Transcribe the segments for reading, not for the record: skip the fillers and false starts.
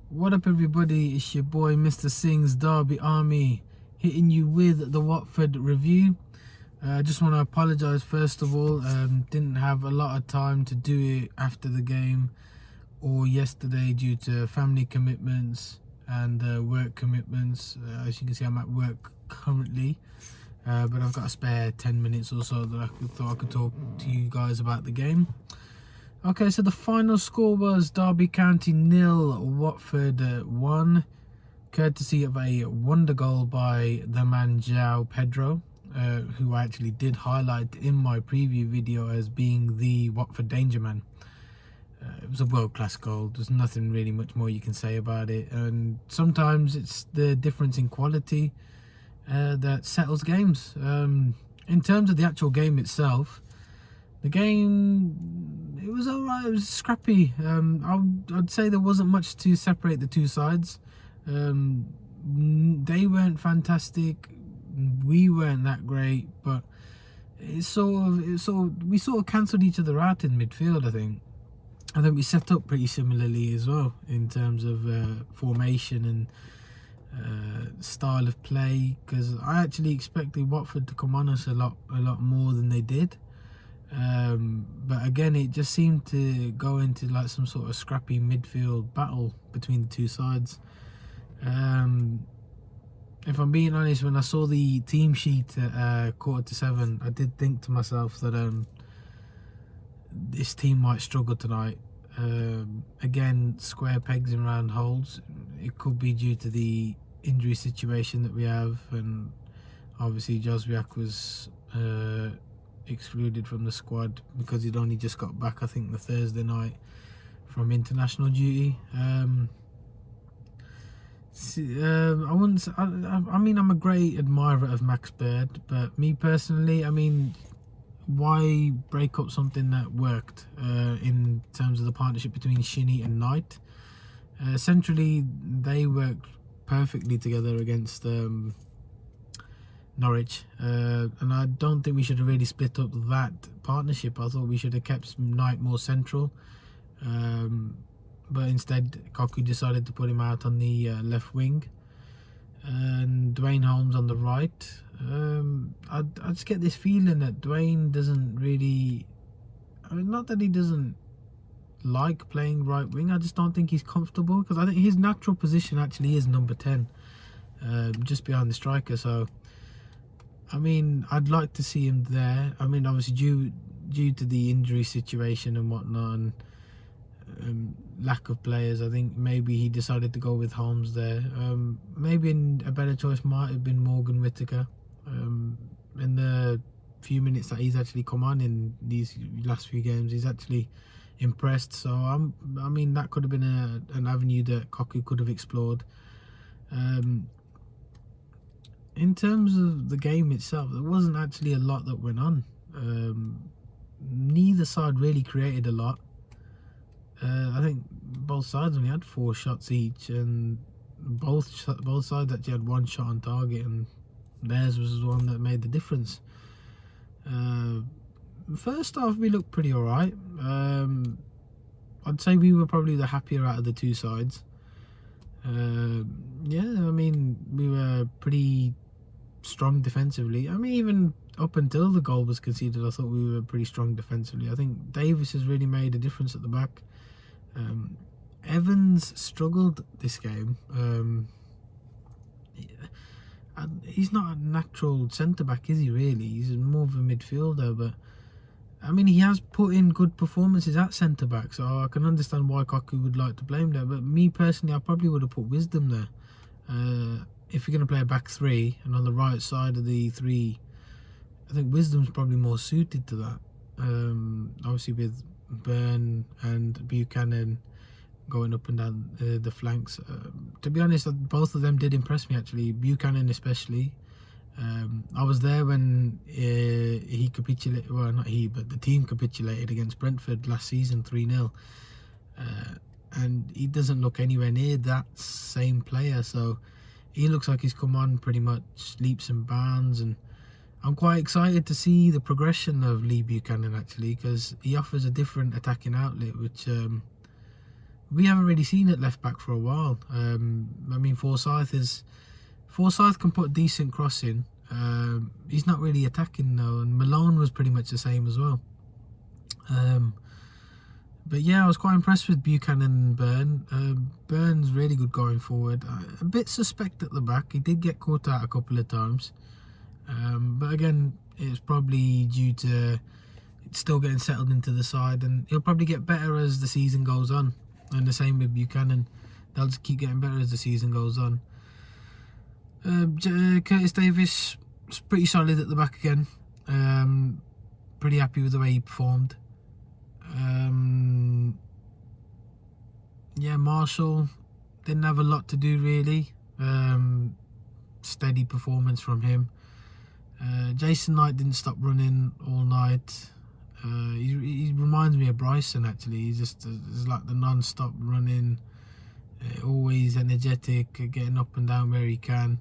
What up everybody, it's your boy Mr. Singh's Derby Army hitting you with the Watford review. I just want to apologise first of all, didn't have a lot of time to do it after the game or yesterday due to family commitments and work commitments. As you can see, I'm at work currently, but I've got a spare 10 minutes or so that I thought I could talk to you guys about the game. Okay, so the final score was Derby County 0, Watford 1, courtesy of a wonder goal by the man João Pedro, who I actually did highlight in my preview video as being the Watford danger man. It was a world-class goal. There's nothing really much more you can say about it, and sometimes it's the difference in quality that settles games. In terms of the actual game itself, the game, it was alright, it was scrappy. I'd say there wasn't much to separate the two sides. They weren't fantastic, we weren't that great, but we sort of cancelled each other out in midfield. I think we set up pretty similarly as well in terms of formation and style of play, because I actually expected Watford to come on us a lot more than they did. But again, it just seemed to go into like some sort of scrappy midfield battle between the two sides. If I'm being honest, when I saw the team sheet at 6:45, I did think to myself that this team might struggle tonight. Again, square pegs in round holes. It could be due to the injury situation that we have, and obviously Joswiak was excluded from the squad because he'd only just got back, I think, the Thursday night from international duty. I mean, I'm a great admirer of Max Bird, but me personally, I mean, why break up something that worked in terms of the partnership between Shinnie and Knight? Centrally, they worked perfectly together against Norwich, and I don't think we should have really split up that partnership. I thought we should have kept Knight more central, but instead Cocu decided to put him out on the left wing and Dwayne Holmes on the right. I just get this feeling that Dwayne doesn't really, I mean, not that he doesn't like playing right wing, I just don't think he's comfortable, because I think his natural position actually is number 10, just behind the striker. So I mean, I'd like to see him there. I mean, obviously due to the injury situation and whatnot, and lack of players, I think maybe he decided to go with Holmes there. Maybe a better choice might have been Morgan Whittaker. In the few minutes that he's actually come on in these last few games, he's actually impressed. So I mean, that could have been an avenue that Cocu could have explored. In terms of the game itself, there wasn't actually a lot that went on. Neither side really created a lot. I think both sides only had 4 shots each, and both sides actually had 1 shot on target, and theirs was the one that made the difference. First half, we looked pretty alright. I'd say we were probably the happier out of the two sides. Yeah, I mean, we were pretty strong defensively. I mean, even up until the goal was conceded, I thought we were pretty strong defensively. I think Davis has really made a difference at the back. Evans struggled this game. He's not a natural centre-back, is he really? He's more of a midfielder, but I mean, he has put in good performances at centre-back, so I can understand why Cocu would like to play him there. But me personally, I probably would have put Wisdom there. If you're going to play a back 3, and on the right side of the 3, I think Wisdom's probably more suited to that. Obviously with Byrne and Buchanan going up and down the flanks. To be honest, both of them did impress me actually, Buchanan especially. I was there when he capitulated, well, not he, but the team capitulated against Brentford last season 3-0. And he doesn't look anywhere near that same player, so he looks like he's come on pretty much leaps and bounds, and I'm quite excited to see the progression of Lee Buchanan actually, because he offers a different attacking outlet, which we haven't really seen at left back for a while. I mean, Forsyth can put decent crossing. He's not really attacking though, and Malone was pretty much the same as well. But yeah, I was quite impressed with Buchanan and Byrne. Byrne's really good going forward. A bit suspect at the back. He did get caught out a couple of times. But again, it's probably due to still getting settled into the side, and he'll probably get better as the season goes on. And the same with Buchanan. They'll just keep getting better as the season goes on. Curtis Davis was pretty solid at the back again. Pretty happy with the way he performed. Yeah, Marshall didn't have a lot to do really. Steady performance from him. Jason Knight didn't stop running all night. He reminds me of Bryson actually. He's like the non-stop running, always energetic, getting up and down where he can.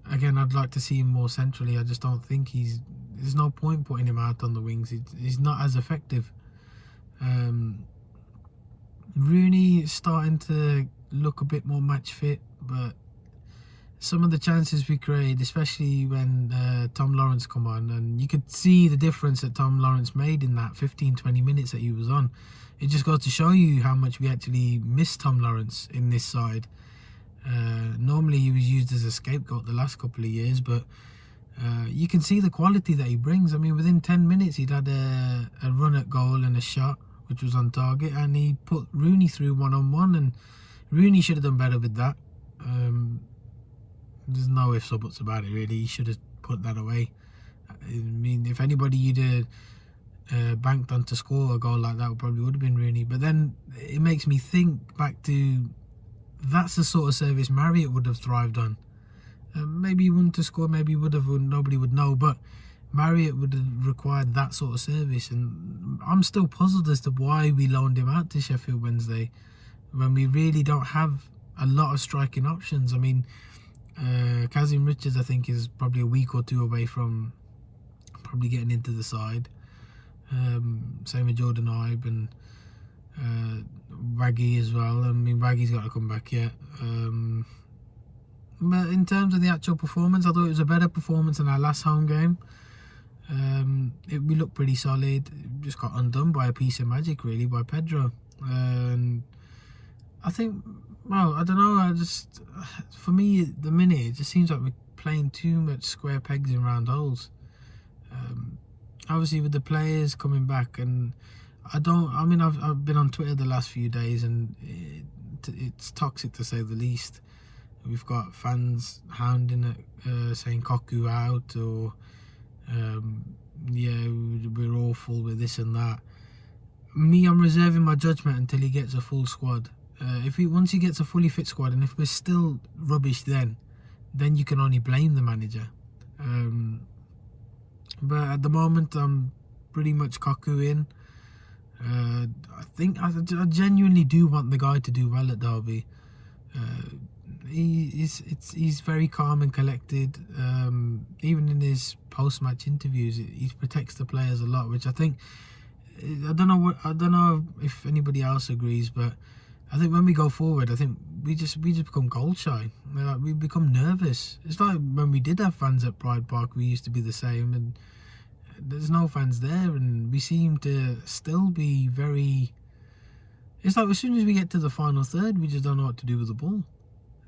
Again, I'd like to see him more centrally. I just don't think there's no point putting him out on the wings. He's not as effective. Rooney is starting to look a bit more match fit, but some of the chances we create, especially when Tom Lawrence come on, and you could see the difference that Tom Lawrence made in that 15-20 minutes that he was on. It just goes to show you how much we actually miss Tom Lawrence in this side. Normally he was used as a scapegoat the last couple of years, but you can see the quality that he brings. I mean, within 10 minutes he'd had a run at goal and a shot which was on target, and he put Rooney through one-on-one, and Rooney should have done better with that. There's no ifs or buts about it really. He should have put that away. I mean, if anybody you'd banked on to score a goal like that, it probably would have been Rooney. But then it makes me think back to, that's the sort of service Marriott would have thrived on. Maybe he wouldn't have scored, maybe he would have, nobody would know, but Marriott would have required that sort of service. And I'm still puzzled as to why we loaned him out to Sheffield Wednesday when we really don't have a lot of striking options. I mean, Kazim Richards I think is probably a week or two away from probably getting into the side. Same with Jordan Ibe and Waggy as well. I mean, Waggy's got to come back yet. But in terms of the actual performance, I thought it was a better performance than our last home game. We looked pretty solid. Just got undone by a piece of magic really, by Pedro. I think, well, I don't know, for me at the minute it just seems like we're playing too much square pegs in round holes. Obviously with the players coming back, and I've been on Twitter the last few days, and it's toxic to say the least. We've got fans hounding it, saying Koku out, or yeah, we're awful with this and that. I'm reserving my judgment until he gets a full squad. Once he gets a fully fit squad, and if we're still rubbish then you can only blame the manager. But at the moment I'm pretty much Koku in. I genuinely do want the guy to do well at Derby. He's very calm and collected. Even in his post-match interviews, he protects the players a lot, which I think, I don't know if anybody else agrees, but I think when we go forward, I think we just become goal shy. We become nervous. It's like when we did have fans at Pride Park, we used to be the same, and there's no fans there, and we seem to still be very. It's like as soon as we get to the final third, we just don't know what to do with the ball.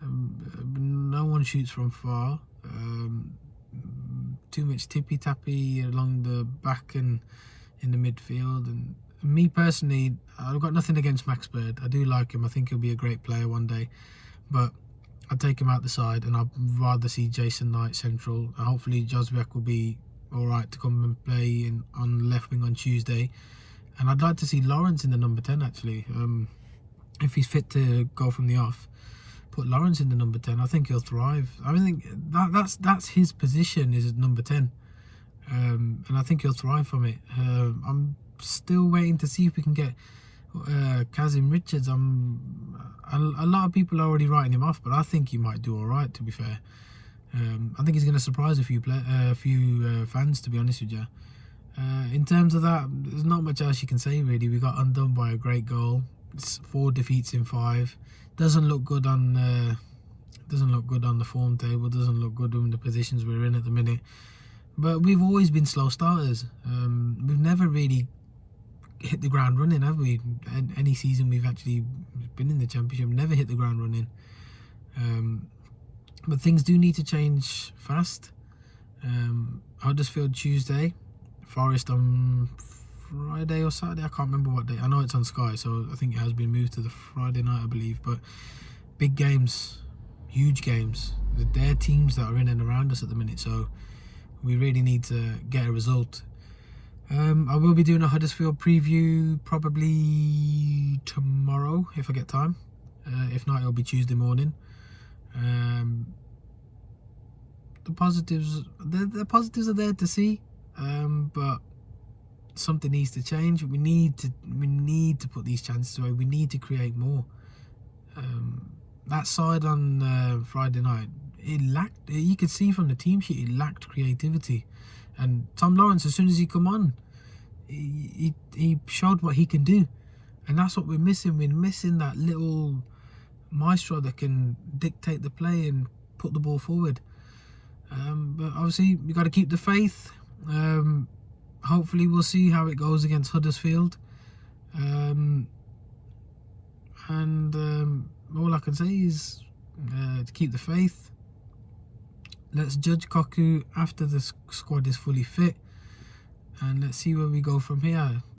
No one shoots from far. Too much tippy-tappy along the back and in the midfield. And me personally, I've got nothing against Max Bird. I do like him. I think he'll be a great player one day. But I'd take him out the side, and I'd rather see Jason Knight central. Hopefully Jozwiak will be alright to come and play on the left wing on Tuesday. And I'd like to see Lawrence in the number 10 actually. If he's fit to go from the off, put Lawrence in the number 10. I think he'll thrive. I think that's his position, is number 10. And I think he'll thrive from it. I'm still waiting to see if we can get Kazim Richards. A lot of people are already writing him off, but I think he might do alright, to be fair. I think he's going to surprise a few fans, to be honest with you. In terms of that, there's not much else you can say really. We got undone by a great goal. It's 4 defeats in 5. Doesn't look good on the form table. Doesn't look good in the positions we're in at the minute. But we've always been slow starters. We've never really hit the ground running, have we? Any season we've actually been in the Championship, never hit the ground running. But things do need to change fast. Huddersfield Tuesday, Forest on Friday or Saturday, I can't remember what day. I know it's on Sky, so I think it has been moved to the Friday night, I believe. But big games, huge games. They're teams that are in and around us at the minute, so we really need to get a result. I will be doing a Huddersfield preview probably tomorrow if I get time. If not, it'll be Tuesday morning. The positives are there to see, but something needs to change. We need to put these chances away. We need to create more. That side on Friday night, it lacked. You could see from the team sheet, it lacked creativity. And Tom Lawrence, as soon as he come on, he showed what he can do, and that's what we're missing. We're missing that little maestro that can dictate the play and put the ball forward. But obviously, we got to keep the faith. Hopefully, we'll see how it goes against Huddersfield. And all I can say is to keep the faith. Let's judge Koku after the squad is fully fit, and let's see where we go from here.